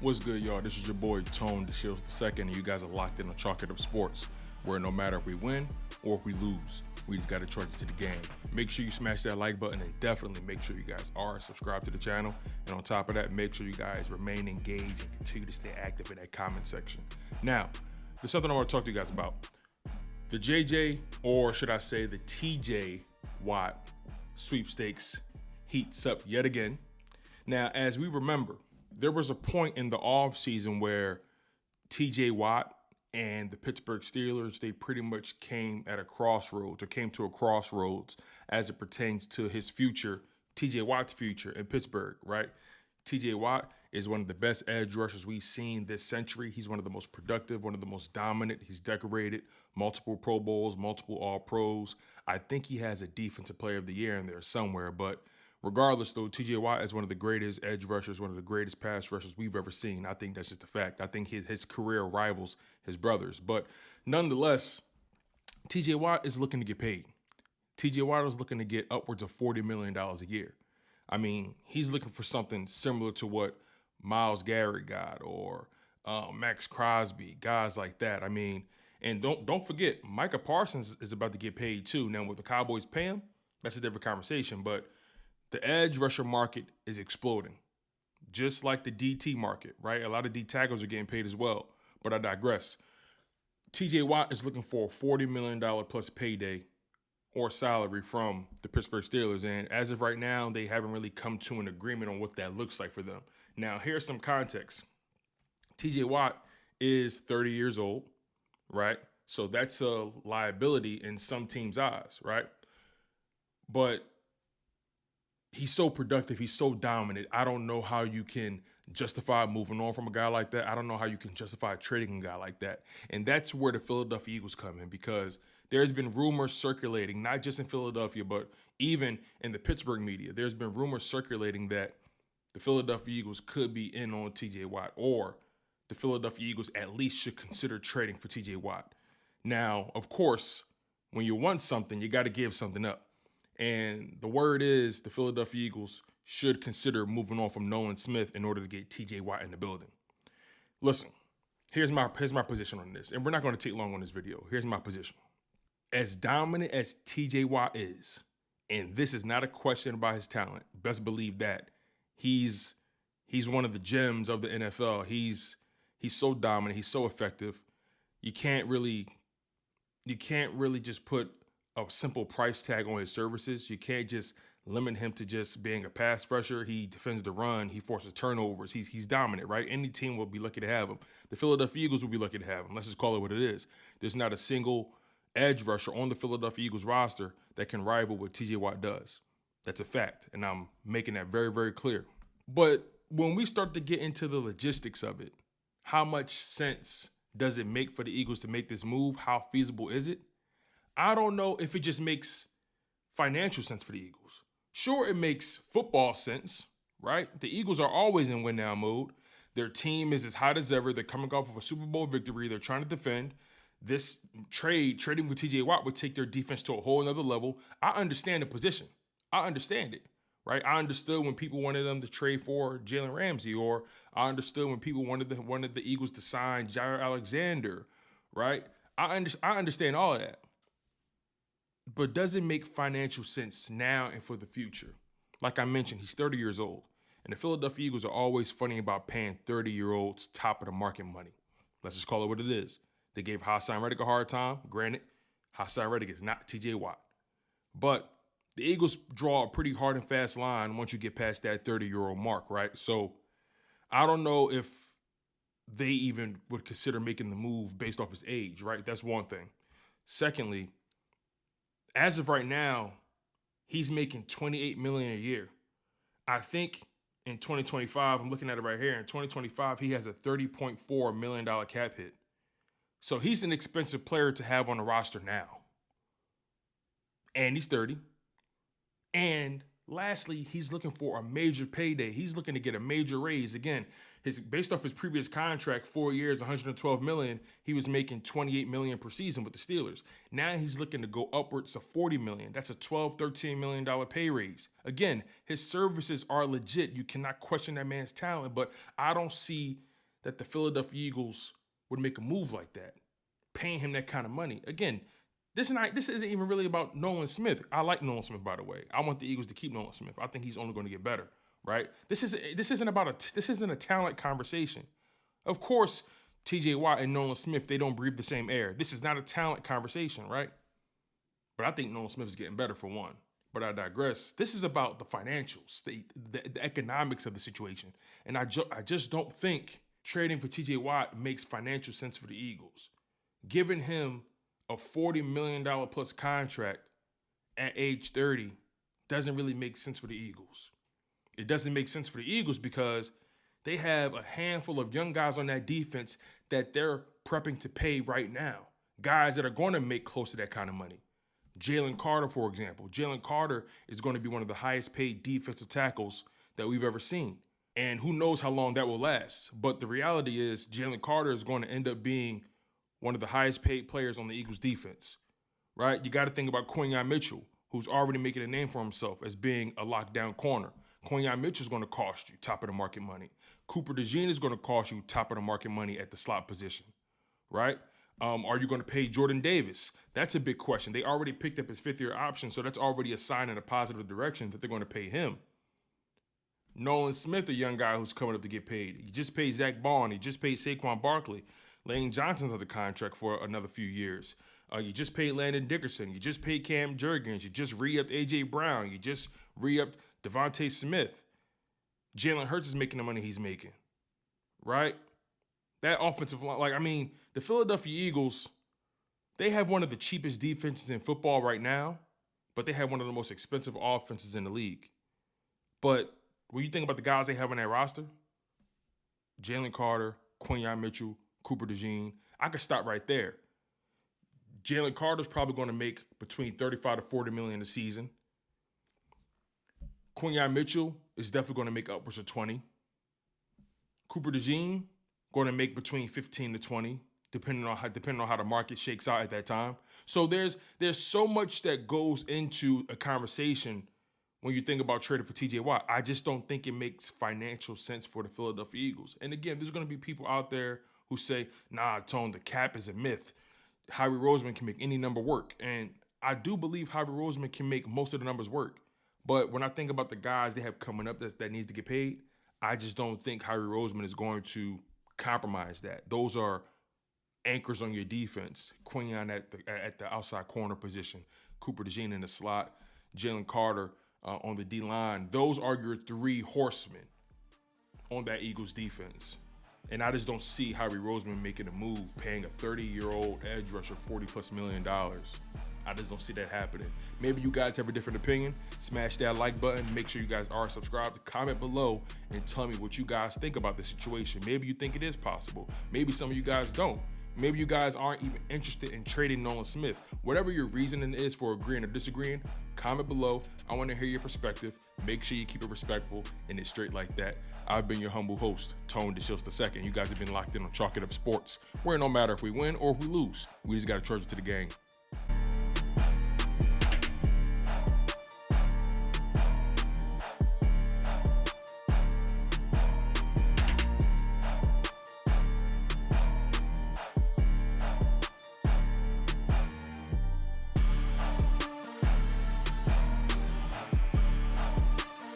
What's good, y'all? This is your boy, Tone DeShields II, and you guys are locked in on Chalk It Up Sports, where no matter if we win or if we lose, we just got to charge it to the game. Make sure you smash that like button and definitely make sure you guys are subscribed to the channel. And on top of that, make sure you guys remain engaged and continue to stay active in that comment section. Now, there's something I want to talk to you guys about. The JJ, or should I say the TJ Watt sweepstakes heats up yet again. Now, as we remember, there was a point in the offseason where TJ Watt and the Pittsburgh Steelers, they pretty much came to a crossroads as it pertains to his future, TJ Watt's future in Pittsburgh, right? TJ Watt is one of the best edge rushers we've seen this century. He's one of the most productive, one of the most dominant. He's decorated multiple Pro Bowls, multiple All-Pros. I think he has a Defensive Player of the Year in there somewhere, but regardless, though, TJ Watt is one of the greatest edge rushers, one of the greatest pass rushers we've ever seen. I think that's just a fact. I think his career rivals his brothers. But nonetheless, TJ Watt is looking to get paid. TJ Watt is looking to get upwards of $40 million a year. I mean, he's looking for something similar to what Myles Garrett got or Max Crosby, guys like that. I mean, and don't forget, Micah Parsons is about to get paid too. Now, with the Cowboys pay him, that's a different conversation. But the edge rusher market is exploding, just like the DT market, right? A lot of D tackles are getting paid as well, but I digress. TJ Watt is looking for a $40 million plus payday or salary from the Pittsburgh Steelers, and as of right now, they haven't really come to an agreement on what that looks like for them. Now, here's some context. TJ Watt is 30 years old, right? So that's a liability in some teams' eyes, right? But he's so productive. He's so dominant. I don't know how you can justify moving on from a guy like that. I don't know how you can justify trading a guy like that. And that's where the Philadelphia Eagles come in, because there's been rumors circulating, not just in Philadelphia, but even in the Pittsburgh media. There's been rumors circulating that the Philadelphia Eagles could be in on TJ Watt, or the Philadelphia Eagles at least should consider trading for TJ Watt. Now, of course, when you want something, you got to give something up. And the word is the Philadelphia Eagles should consider moving on from Nolan Smith in order to get TJ Watt in the building. Listen, here's my position on this, and we're not going to take long on this video. Here's my position. As dominant as TJ Watt is, and this is not a question about his talent, best believe that he's one of the gems of the NFL. He's so dominant, he's so effective. You can't really just put a simple price tag on his services. You can't just limit him to just being a pass rusher. He defends the run. He forces turnovers. He's dominant, right? Any team will be lucky to have him. The Philadelphia Eagles will be lucky to have him. Let's just call it what it is. There's not a single edge rusher on the Philadelphia Eagles roster that can rival what TJ Watt does. That's a fact, and I'm making that very, very clear. But when we start to get into the logistics of it, how much sense does it make for the Eagles to make this move? How feasible is it? I don't know if it just makes financial sense for the Eagles. Sure, it makes football sense, right? The Eagles are always in win-now mode. Their team is as hot as ever. They're coming off of a Super Bowl victory. They're trying to defend. This trading with TJ Watt would take their defense to a whole nother level. I understand the position. I understand it, right? I understood when people wanted them to trade for Jalen Ramsey, or I understood when people wanted the Eagles to sign Jair Alexander, right? I understand all of that. But does it make financial sense now and for the future? Like I mentioned, he's 30 years old. And the Philadelphia Eagles are always funny about paying 30-year-olds top of the market money. Let's just call it what it is. They gave Hassan Reddick a hard time. Granted, Hassan Reddick is not TJ Watt. But the Eagles draw a pretty hard and fast line once you get past that 30-year-old mark, right? So I don't know if they even would consider making the move based off his age, right? That's one thing. Secondly, as of right now, he's making $28 million a year. I think in 2025, I'm looking at it right here, in 2025, he has a $30.4 million cap hit. So he's an expensive player to have on the roster now. And he's 30. And lastly, he's looking for a major payday. He's looking to get a major raise. Again, based off his previous contract, 4 years, $112 million, he was making $28 million per season with the Steelers. Now he's looking to go upwards of $40 million. That's a $12, $13 million pay raise. Again, his services are legit. You cannot question that man's talent, but I don't see that the Philadelphia Eagles would make a move like that, paying him that kind of money. Again, this isn't even really about Nolan Smith. I like Nolan Smith, by the way. I want the Eagles to keep Nolan Smith. I think he's only going to get better, right? This isn't a talent conversation. Of course, T.J. Watt and Nolan Smith, they don't breathe the same air. This is not a talent conversation, right? But I think Nolan Smith is getting better for one. But I digress. This is about the financials, the economics of the situation. And I just don't think trading for T.J. Watt makes financial sense for the Eagles. Giving him a $40 million plus contract at age 30 doesn't really make sense for the Eagles. It doesn't make sense for the Eagles because they have a handful of young guys on that defense that they're prepping to pay right now. Guys that are going to make close to that kind of money. Jalen Carter, for example. Jalen Carter is going to be one of the highest paid defensive tackles that we've ever seen. And who knows how long that will last. But the reality is Jalen Carter is going to end up being one of the highest paid players on the Eagles defense, right? You got to think about Quinyon Mitchell, who's already making a name for himself as being a lockdown corner. Quinyon Mitchell is going to cost you top of the market money. Cooper DeJean is going to cost you top of the market money at the slot position, right? Are you going to pay Jordan Davis? That's a big question. They already picked up his fifth-year option, so that's already a sign in a positive direction that they're going to pay him. Nolan Smith, a young guy who's coming up to get paid. You just paid Zack Baun. You just paid Saquon Barkley. Lane Johnson's under contract for another few years. You just paid Landon Dickerson. You just paid Cam Jurgens. You just re-upped A.J. Brown. You just re-upped Devontae Smith. Jalen Hurts is making the money he's making, right? That offensive line, the Philadelphia Eagles, they have one of the cheapest defenses in football right now, but they have one of the most expensive offenses in the league. But when you think about the guys they have on that roster, Jalen Carter, Quinyon Mitchell, Cooper DeJean, I could stop right there. Jalen Carter's probably going to make between $35 to $40 million a season. Quinyon Mitchell is definitely going to make upwards of 20. Cooper DeJean going to make between 15 to 20, depending on how the market shakes out at that time. So there's so much that goes into a conversation when you think about trading for T.J. Watt. I just don't think it makes financial sense for the Philadelphia Eagles. And again, there's going to be people out there who say, nah, Tone, the cap is a myth. Howie Roseman can make any number work. And I do believe Howie Roseman can make most of the numbers work. But when I think about the guys they have coming up that needs to get paid, I just don't think Howie Roseman is going to compromise that. Those are anchors on your defense. Quinyon at the outside corner position, Cooper DeJean in the slot, Jalen Carter on the D-line. Those are your three horsemen on that Eagles defense. And I just don't see Howie Roseman making a move, paying a 30-year-old edge rusher $40+ million. I just don't see that happening. Maybe you guys have a different opinion. Smash that like button. Make sure you guys are subscribed. Comment below and tell me what you guys think about the situation. Maybe you think it is possible. Maybe some of you guys don't. Maybe you guys aren't even interested in trading Nolan Smith. Whatever your reasoning is for agreeing or disagreeing, comment below. I want to hear your perspective. Make sure you keep it respectful and it's straight like that. I've been your humble host, Tone DeShields II. You guys have been locked in on Chalk It Up Sports, where no matter if we win or if we lose, we just got to charge it to the gang.